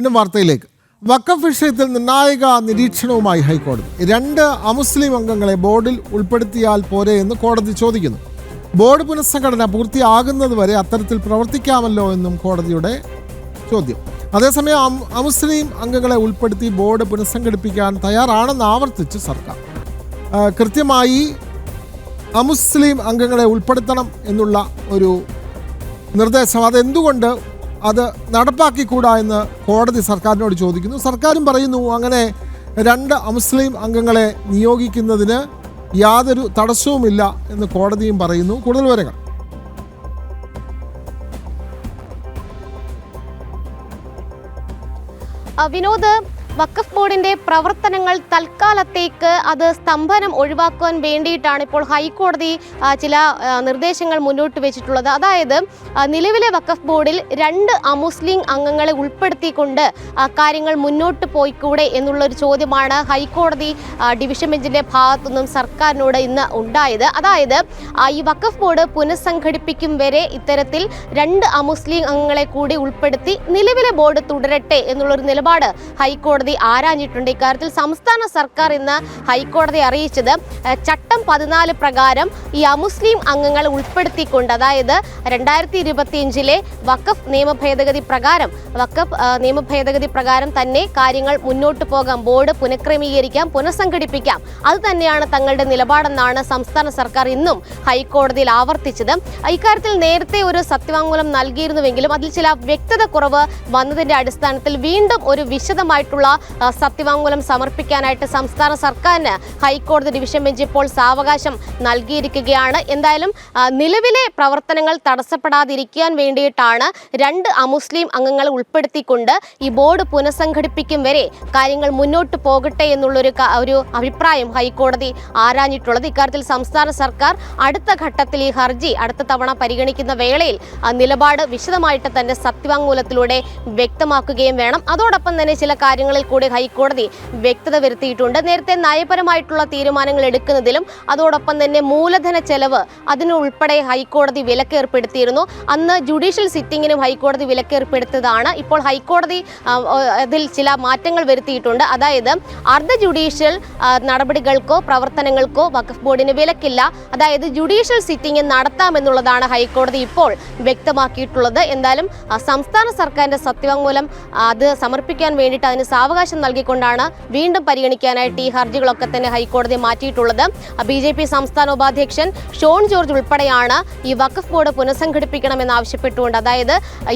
വീണ്ടും വാർത്തയിലേക്ക്. വഖഫ് വിഷയത്തിൽ നിർണായക നിരീക്ഷണവുമായി ഹൈക്കോടതി. 2 അമുസ്ലിം അംഗങ്ങളെ ബോർഡിൽ ഉൾപ്പെടുത്തിയാൽ പോരെ എന്ന് കോടതി ചോദിക്കുന്നു. ബോർഡ് പുനഃസംഘടന പൂർത്തിയാകുന്നതുവരെ അത്തരത്തിൽ പ്രവർത്തിക്കാമല്ലോ എന്നും കോടതിയുടെ ചോദ്യം. അതേസമയം അമുസ്ലിം അംഗങ്ങളെ ഉൾപ്പെടുത്തി ബോർഡ് പുനഃസംഘടിപ്പിക്കാൻ തയ്യാറാണെന്ന് ആവർത്തിച്ച് സർക്കാർ. കൃത്യമായി അമുസ്ലിം അംഗങ്ങളെ ഉൾപ്പെടുത്തണം എന്നുള്ള ഒരു നിർദ്ദേശം അതെന്തുകൊണ്ട് അത് നടപ്പാക്കിക്കൂടാ എന്ന് കോടതി സർക്കാരിനോട് ചോദിക്കുന്നു. സർക്കാരും പറയുന്നു അങ്ങനെ 2 അമുസ്ലിം അംഗങ്ങളെ നിയോഗിക്കുന്നതിന് യാതൊരു തടസ്സവുമില്ല എന്ന് കോടതിയും പറയുന്നു. കൂടുതൽ വിവരങ്ങൾ വിനോദ്, വഖഫ് ബോർഡിന്റെ പ്രവർത്തനങ്ങൾ തൽക്കാലത്തേക്ക് അത് സ്തംഭനം ഒഴിവാക്കുവാൻ വേണ്ടിയിട്ടാണ് ഇപ്പോൾ ഹൈക്കോടതി ചില നിർദ്ദേശങ്ങൾ മുന്നോട്ട് വെച്ചിട്ടുള്ളത്. അതായത് നിലവിലെ വഖഫ് ബോർഡിൽ 2 അമുസ്ലിം അംഗങ്ങളെ ഉൾപ്പെടുത്തിക്കൊണ്ട് കാര്യങ്ങൾ മുന്നോട്ട് പോയിക്കൂടെ എന്നുള്ളൊരു ചോദ്യമാണ് ഹൈക്കോടതി ഡിവിഷൻ ബെഞ്ചിന്റെ ഭാഗത്തുനിന്നും സർക്കാരിനോട് ഇന്ന് ഉണ്ടായത്. അതായത് ഈ വഖഫ് ബോർഡ് പുനഃസംഘടിപ്പിക്കും വരെ ഇത്തരത്തിൽ 2 അമുസ്ലിം അംഗങ്ങളെ കൂടി ഉൾപ്പെടുത്തി നിലവിലെ ബോർഡ് തുടരട്ടെ എന്നുള്ളൊരു നിലപാട് ഹൈക്കോടതി ആരാഞ്ഞിട്ടുണ്ട്. ഇക്കാര്യത്തിൽ സംസ്ഥാന സർക്കാർ ഇന്ന് ഹൈക്കോടതി അറിയിച്ചത് ചട്ടം 14 പ്രകാരം ഈ അമുസ്ലിം അംഗങ്ങളെ ഉൾപ്പെടുത്തിക്കൊണ്ട്, അതായത് 2025 വഖഫ് നിയമ ഭേദഗതി പ്രകാരം തന്നെ കാര്യങ്ങൾ മുന്നോട്ട് പോകാം, ബോർഡ് പുനഃക്രമീകരിക്കാം, പുനഃസംഘടിപ്പിക്കാം. അത് തന്നെയാണ് തങ്ങളുടെ നിലപാടെന്നാണ് സംസ്ഥാന സർക്കാർ ഇന്നും ഹൈക്കോടതിയിൽ ആവർത്തിച്ചത്. ഇക്കാര്യത്തിൽ നേരത്തെ ഒരു സത്യവാങ്മൂലം നൽകിയിരുന്നുവെങ്കിലും അതിൽ ചില വ്യക്തത കുറവ് വന്നതിന്റെ അടിസ്ഥാനത്തിൽ വീണ്ടും ഒരു വിശദമായിട്ടുള്ള സത്യവാങ്മൂലം സമർപ്പിക്കാനായിട്ട് സംസ്ഥാന സർക്കാരിന് ഹൈക്കോടതി ഡിവിഷൻ ബെഞ്ച് ഇപ്പോൾ സാവകാശം നൽകിയിരിക്കുകയാണ്. എന്തായാലും നിലവിലെ പ്രവർത്തനങ്ങൾ തടസ്സപ്പെടാതിരിക്കാൻ വേണ്ടിയിട്ടാണ് 2 അമുസ്ലിം അംഗങ്ങളെ ഉൾപ്പെടുത്തിക്കൊണ്ട് ഈ ബോർഡ് പുനഃസംഘടിപ്പിക്കും വരെ കാര്യങ്ങൾ മുന്നോട്ട് പോകട്ടെ എന്നുള്ളൊരു അഭിപ്രായം ഹൈക്കോടതി ആരാഞ്ഞിട്ടുള്ളത്. ഇക്കാര്യത്തിൽ സംസ്ഥാന സർക്കാർ അടുത്ത ഘട്ടത്തിൽ ഈ ഹർജി അടുത്ത തവണ പരിഗണിക്കുന്ന വേളയിൽ നിലപാട് വിശദമായിട്ട് തന്നെ സത്യവാങ്മൂലത്തിലൂടെ വ്യക്തമാക്കുകയും വേണം. അതോടൊപ്പം തന്നെ ചില കാര്യങ്ങളിൽ കൂടി ഹൈക്കോടതി വ്യക്തത വരുത്തിയിട്ടുണ്ട്. നേരത്തെ നയപരമായിട്ടുള്ള തീരുമാനങ്ങൾ എടുക്കുന്നതിലും അതോടൊപ്പം തന്നെ മൂലധന ചെലവ് അതിനുൾപ്പെടെ ഹൈക്കോടതി വിലക്കേർപ്പെടുത്തിയിരുന്നു. അന്ന് ജുഡീഷ്യൽ സിറ്റിങ്ങിനും ഹൈക്കോടതി വിലക്കേർപ്പെടുത്തിയതാണ്. ഇപ്പോൾ ഹൈക്കോടതി അതിൽ ചില മാറ്റങ്ങൾ വരുത്തിയിട്ടുണ്ട്. അതായത് അർദ്ധ ജുഡീഷ്യൽ നടപടികൾക്കോ പ്രവർത്തനങ്ങൾക്കോ വഖഫ് ബോർഡിന് വിലക്കില്ല. അതായത് ജുഡീഷ്യൽ സിറ്റിംഗ് നടത്താമെന്നുള്ളതാണ് ഹൈക്കോടതി ഇപ്പോൾ വ്യക്തമാക്കിയിട്ടുള്ളത്. എന്തായാലും സംസ്ഥാന സർക്കാരിന്റെ സത്യവാങ്മൂലം അത് സമർപ്പിക്കാൻ വേണ്ടിയിട്ട് അതിന് സാവകാശം നൽകിക്കൊണ്ടാണ് വീണ്ടും പരിഗണിക്കാനായിട്ട് ഈ ഹർജികളൊക്കെ തന്നെ ഹൈക്കോടതി മാറ്റിയിട്ടുള്ളത്. BJP സംസ്ഥാന ഉപാധ്യക്ഷൻ ഷോൺ ജോർജ് ഉൾപ്പെടെയാണ് ഈ വഖഫ് ബോർഡ് പുനഃസംഘടിപ്പിക്കണമെന്ന് ആവശ്യപ്പെട്ടുകൊണ്ട്, അതായത്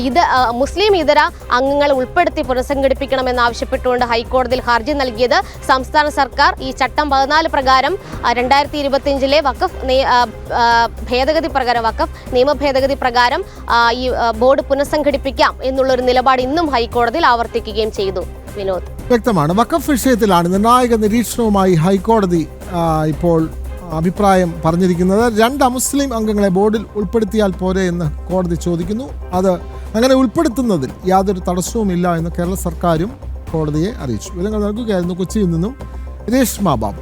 ഇത് മുസ്ലിം ഇതര അംഗങ്ങളെ ഉൾപ്പെടുത്തി പുനഃസംഘടിപ്പിക്കണമെന്ന് ആവശ്യപ്പെട്ടുകൊണ്ട് ഹൈക്കോടതിയിൽ ഹർജി നൽകിയത്. സംസ്ഥാന സർക്കാർ ഈ ചട്ടം 14 പ്രകാരം 2025 വഖഫ് നിയമ ഭേദഗതി പ്രകാരം ഈ ബോർഡ് പുനഃസംഘടിപ്പിക്കാം എന്നുള്ളൊരു നിലപാട് ഇന്നും ഹൈക്കോടതിയിൽ ആവർത്തിക്കുകയും ചെയ്തു. വിനോദ്, വ്യക്തമാണ്. വഖഫ് വിഷയത്തിലാണ് നിർണായക നിരീക്ഷണവുമായി ഹൈക്കോടതി ഇപ്പോൾ അഭിപ്രായം പറഞ്ഞിരിക്കുന്നത്. 2 അമുസ്ലിം അംഗങ്ങളെ ബോർഡിൽ ഉൾപ്പെടുത്തിയാൽ പോരെ എന്ന് കോടതി ചോദിക്കുന്നു. അത് അങ്ങനെ ഉൾപ്പെടുത്തുന്നതിൽ യാതൊരു തടസ്സവുമില്ല എന്ന് കേരള സർക്കാരും കോടതിയെ അറിയിച്ചു. വിവരങ്ങൾ നൽകുകയായിരുന്നു കൊച്ചിയിൽ നിന്നും രേഷ്മ ബാബു.